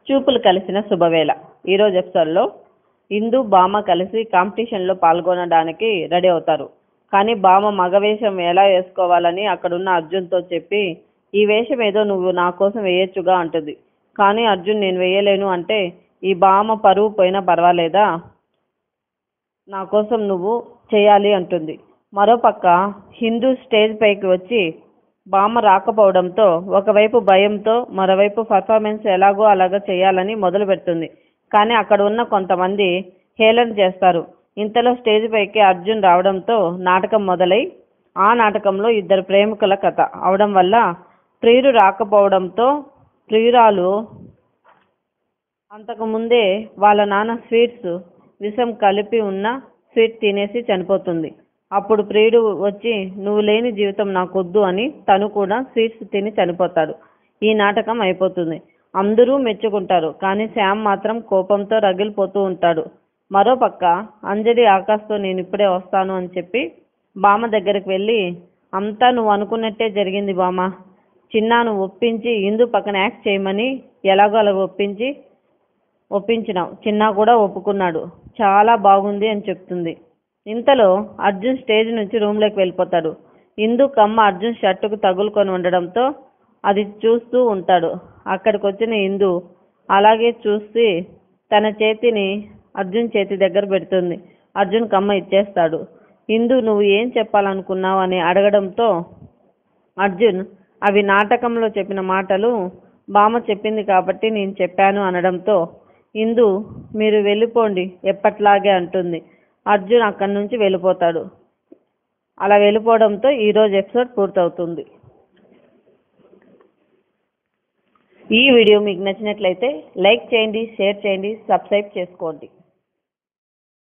చూపులు కలిసిన శుభవేళ. ఈరోజు ఎపిసోడ్లో ఇందు బామ కలిసి కాంపిటీషన్లో పాల్గొనడానికి రెడీ అవుతారు. కానీ బామ మగ వేషం ఎలా వేసుకోవాలని అక్కడున్న అర్జున్తో చెప్పి, ఈ వేషం ఏదో నువ్వు నా కోసం వేయొచ్చుగా అంటుంది. కానీ అర్జున్ నేను వేయలేను అంటే, ఈ బామ పరువు పోయినా పర్వాలేదా, నా కోసం నువ్వు చేయాలి అంటుంది. మరోపక్క హిందూ స్టేజ్ పైకి వచ్చి బామ రాకపోవడంతో ఒకవైపు భయంతో మరోవైపు పర్ఫార్మెన్స్ ఎలాగో అలాగా చేయాలని మొదలు పెడుతుంది. కానీ అక్కడ ఉన్న కొంతమంది హేళన చేస్తారు. ఇంతలో స్టేజ్ పైకి అర్జున్ రావడంతో నాటకం మొదలై, ఆ నాటకంలో ఇద్దరు ప్రేమికుల కథ అవడం వల్ల ప్రియుడు రాకపోవడంతో ప్రియురాలు అంతకుముందే వాళ్ళ నాన్న స్వీట్స్ విషం కలిపి ఉన్న స్వీట్ తినేసి చనిపోతుంది. అప్పుడు ప్రియుడు వచ్చి నువ్వు లేని జీవితం నాకొద్దు అని తను కూడా స్వీట్స్ తిని చనిపోతాడు. ఈ నాటకం అయిపోతుంది. అందరూ మెచ్చుకుంటారు. కానీ శ్యామ్ మాత్రం కోపంతో రగిలిపోతూ ఉంటాడు. మరోపక్క అంజలి ఆకాష్తో నేను ఇప్పుడే వస్తాను అని చెప్పి బామ దగ్గరికి వెళ్ళి, అంతా నువ్వు అనుకున్నట్టే జరిగింది బామ, చిన్నాను ఒప్పించి ఇందు పక్కన యాక్ట్ చేయమని ఎలాగో అలాగ ఒప్పించినావు, చిన్నా కూడా ఒప్పుకున్నాడు, చాలా బాగుంది అని చెప్తుంది. ఇంతలో అర్జున్ స్టేజ్ నుంచి రూమ్లోకి వెళ్ళిపోతాడు. ఇందు కమ్మ అర్జున్ షర్టుకు తగులుకొని ఉండడంతో అది చూస్తూ ఉంటాడు. అక్కడికి వచ్చిన ఇందు అలాగే చూసి తన చేతిని అర్జున్ చేతి దగ్గర పెడుతుంది. అర్జున్ కమ్మ ఇచ్చేస్తాడు. ఇందు నువ్వు ఏం చెప్పాలనుకున్నావు అని అడగడంతో అర్జున్ అవి నాటకంలో చెప్పిన మాటలు బామ చెప్పింది కాబట్టి నేను చెప్పాను అనడంతో ఇందు మీరు వెళ్ళిపోండి ఎప్పట్లాగే అంటుంది. అర్జున్ అక్కడి నుంచి వెళ్ళిపోతాడు. అలా వెళ్ళిపోవడంతో ఈరోజు ఎపిసోడ్ పూర్తవుతుంది. ఈ వీడియో మీకు నచ్చినట్లయితే లైక్ చేయండి, షేర్ చేయండి, సబ్స్క్రైబ్ చేసుకోండి.